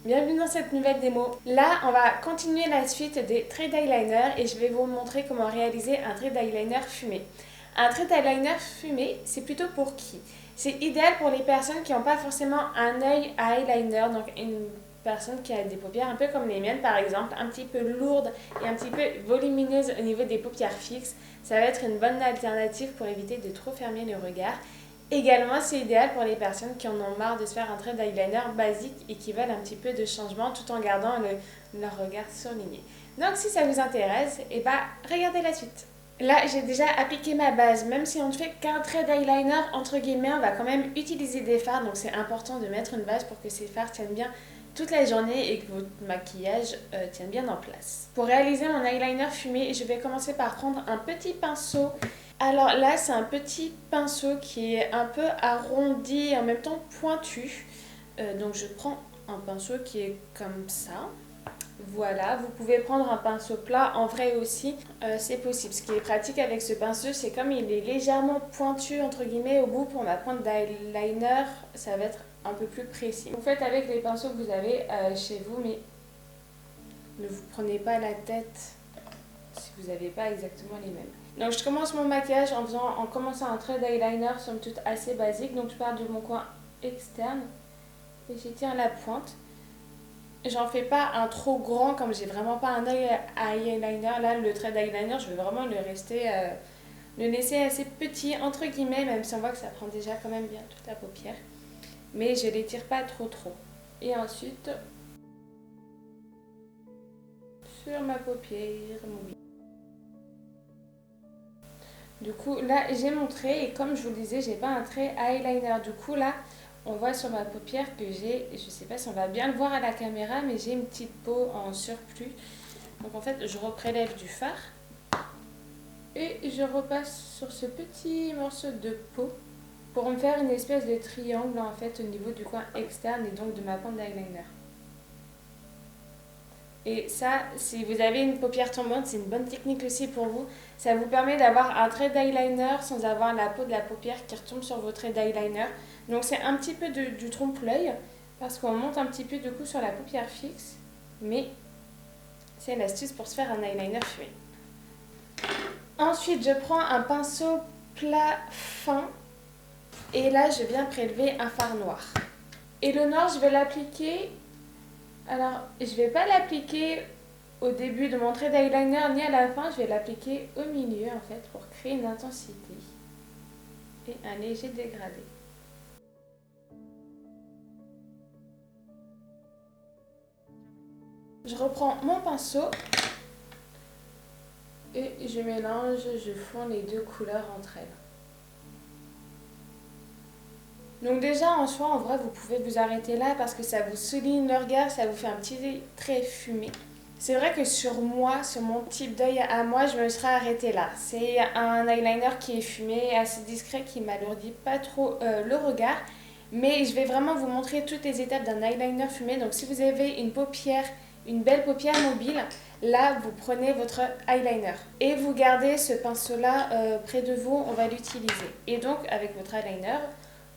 Bienvenue dans cette nouvelle démo. Là, on va continuer la suite des traits d'eyeliner et je vais vous montrer comment réaliser un trait d'eyeliner fumé. Un trait d'eyeliner fumé, c'est plutôt pour qui? C'est idéal pour les personnes qui n'ont pas forcément un œil à eyeliner, donc une personne qui a des paupières un peu comme les miennes par exemple, un petit peu lourdes et un petit peu volumineuses au niveau des paupières fixes. Ça va être une bonne alternative pour éviter de trop fermer le regard. Également, c'est idéal pour les personnes qui en ont marre de se faire un trait d'eyeliner basique et qui veulent un petit peu de changement tout en gardant leur regard surligné. Donc si ça vous intéresse, regardez la suite. Là, j'ai déjà appliqué ma base. Même si on ne fait qu'un trait d'eyeliner, entre guillemets, on va quand même utiliser des fards. Donc c'est important de mettre une base pour que ces fards tiennent bien toute la journée et que votre maquillage tienne bien en place. Pour réaliser mon eyeliner fumé, je vais commencer par prendre un petit pinceau. Alors là, c'est un petit pinceau qui est un peu arrondi et en même temps pointu. Donc je prends un pinceau qui est comme ça. Voilà, vous pouvez prendre un pinceau plat, en vrai aussi, c'est possible. Ce qui est pratique avec ce pinceau, c'est comme il est légèrement pointu, entre guillemets, au bout pour ma pointe d'eyeliner, ça va être un peu plus précis. Vous faites avec les pinceaux que vous avez chez vous, mais ne vous prenez pas la tête si vous n'avez pas exactement les mêmes. Donc je commence mon maquillage en commençant un trait d'eyeliner, somme toute assez basique. Donc je pars de mon coin externe et j'étire la pointe. J'en fais pas un trop grand comme j'ai vraiment pas un œil à eyeliner. Là, le trait d'eyeliner, je vais vraiment le laisser assez petit entre guillemets, même si on voit que ça prend déjà quand même bien toute la paupière. Mais je l'étire pas trop. Et ensuite, sur ma paupière mobile. Du coup, là, j'ai mon trait et comme je vous le disais, j'ai pas un trait eyeliner. Du coup, là, on voit sur ma paupière que j'ai, je sais pas si on va bien le voir à la caméra, mais j'ai une petite peau en surplus. Donc en fait, je reprélève du fard et je repasse sur ce petit morceau de peau pour me faire une espèce de triangle en fait au niveau du coin externe et donc de ma pointe d'eyeliner. Et ça, si vous avez une paupière tombante, c'est une bonne technique aussi pour vous. Ça vous permet d'avoir un trait d'eyeliner sans avoir la peau de la paupière qui retombe sur vos traits d'eyeliner. Donc c'est un petit peu du trompe-l'œil parce qu'on monte un petit peu du coup sur la paupière fixe. Mais c'est l'astuce pour se faire un eyeliner fumé. Ensuite, je prends un pinceau plat fin et là, je viens prélever un fard noir. Et le noir, je vais l'appliquer. Alors, je ne vais pas l'appliquer au début de mon trait d'eyeliner ni à la fin, je vais l'appliquer au milieu en fait pour créer une intensité et un léger dégradé. Je reprends mon pinceau et je mélange, je fonds les deux couleurs entre elles. Donc déjà en soi, en vrai, vous pouvez vous arrêter là parce que ça vous souligne le regard, ça vous fait un petit trait fumé. C'est vrai que sur moi, sur mon type d'œil à moi, je me serais arrêtée là. C'est un eyeliner qui est fumé, assez discret, qui m'alourdit pas trop le regard. Mais je vais vraiment vous montrer toutes les étapes d'un eyeliner fumé. Donc si vous avez une belle paupière mobile, là vous prenez votre eyeliner. Et vous gardez ce pinceau-là près de vous, on va l'utiliser. Et donc avec votre eyeliner,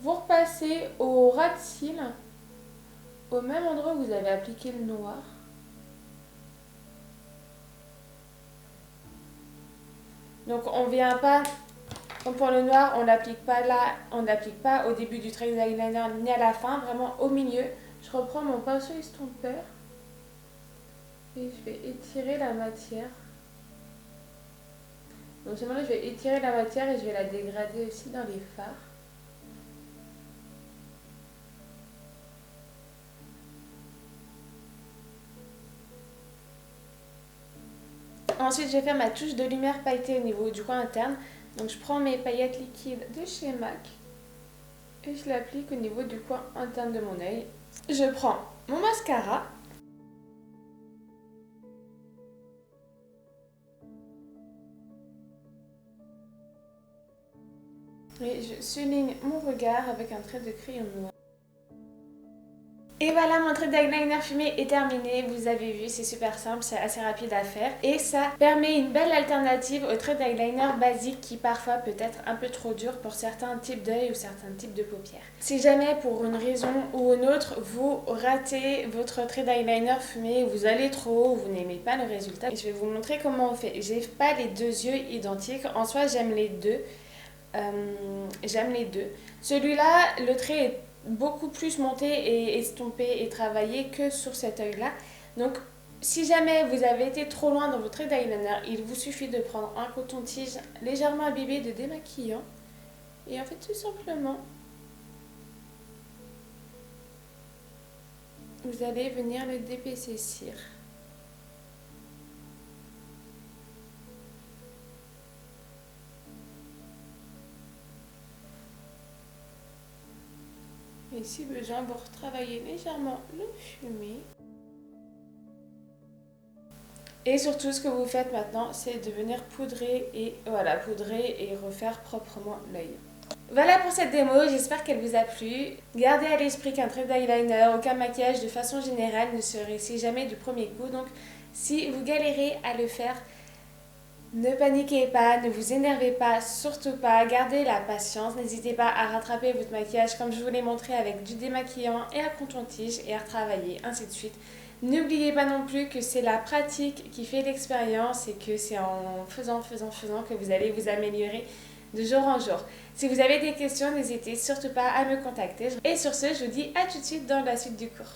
vous repassez au ras de cils, au même endroit où vous avez appliqué le noir. Donc on vient pas, comme pour le noir, on l'applique pas là, on l'applique pas au début du trait d'eyeliner ni à la fin, vraiment au milieu. Je reprends mon pinceau estompeur et je vais étirer la matière. Donc seulement là, je vais étirer la matière et je vais la dégrader aussi dans les fards. Ensuite, je vais faire ma touche de lumière pailletée au niveau du coin interne. Donc je prends mes paillettes liquides de chez MAC et je l'applique au niveau du coin interne de mon œil. Je prends mon mascara. Et je souligne mon regard avec un trait de crayon noir. Et voilà, mon trait d'eyeliner fumé est terminé. Vous avez vu, c'est super simple, c'est assez rapide à faire. Et ça permet une belle alternative au trait d'eyeliner basique qui parfois peut être un peu trop dur pour certains types d'œils ou certains types de paupières. Si jamais pour une raison ou une autre, vous ratez votre trait d'eyeliner fumé, vous allez trop haut, vous n'aimez pas le résultat, je vais vous montrer comment on fait. J'ai pas les deux yeux identiques. En soi, j'aime les deux. Celui-là, le trait est beaucoup plus monté et estompé et travaillé que sur cet œil-là. Donc, si jamais vous avez été trop loin dans votre trait d'eyeliner, il vous suffit de prendre un coton-tige légèrement imbibé de démaquillant. Et en fait, tout simplement, vous allez venir le d'épaissir. Et si besoin, vous retravaillez légèrement le fumé. Et surtout, ce que vous faites maintenant, c'est de venir poudrer et refaire proprement l'œil. Voilà pour cette démo, j'espère qu'elle vous a plu. Gardez à l'esprit qu'un trait d'eyeliner, aucun maquillage de façon générale ne se réussit jamais du premier coup. Donc, si vous galérez à le faire, ne paniquez pas, ne vous énervez pas, surtout pas, gardez la patience, n'hésitez pas à rattraper votre maquillage comme je vous l'ai montré avec du démaquillant et un coton-tige et à retravailler, ainsi de suite. N'oubliez pas non plus que c'est la pratique qui fait l'expérience et que c'est en faisant que vous allez vous améliorer de jour en jour. Si vous avez des questions, n'hésitez surtout pas à me contacter. Et sur ce, je vous dis à tout de suite dans la suite du cours.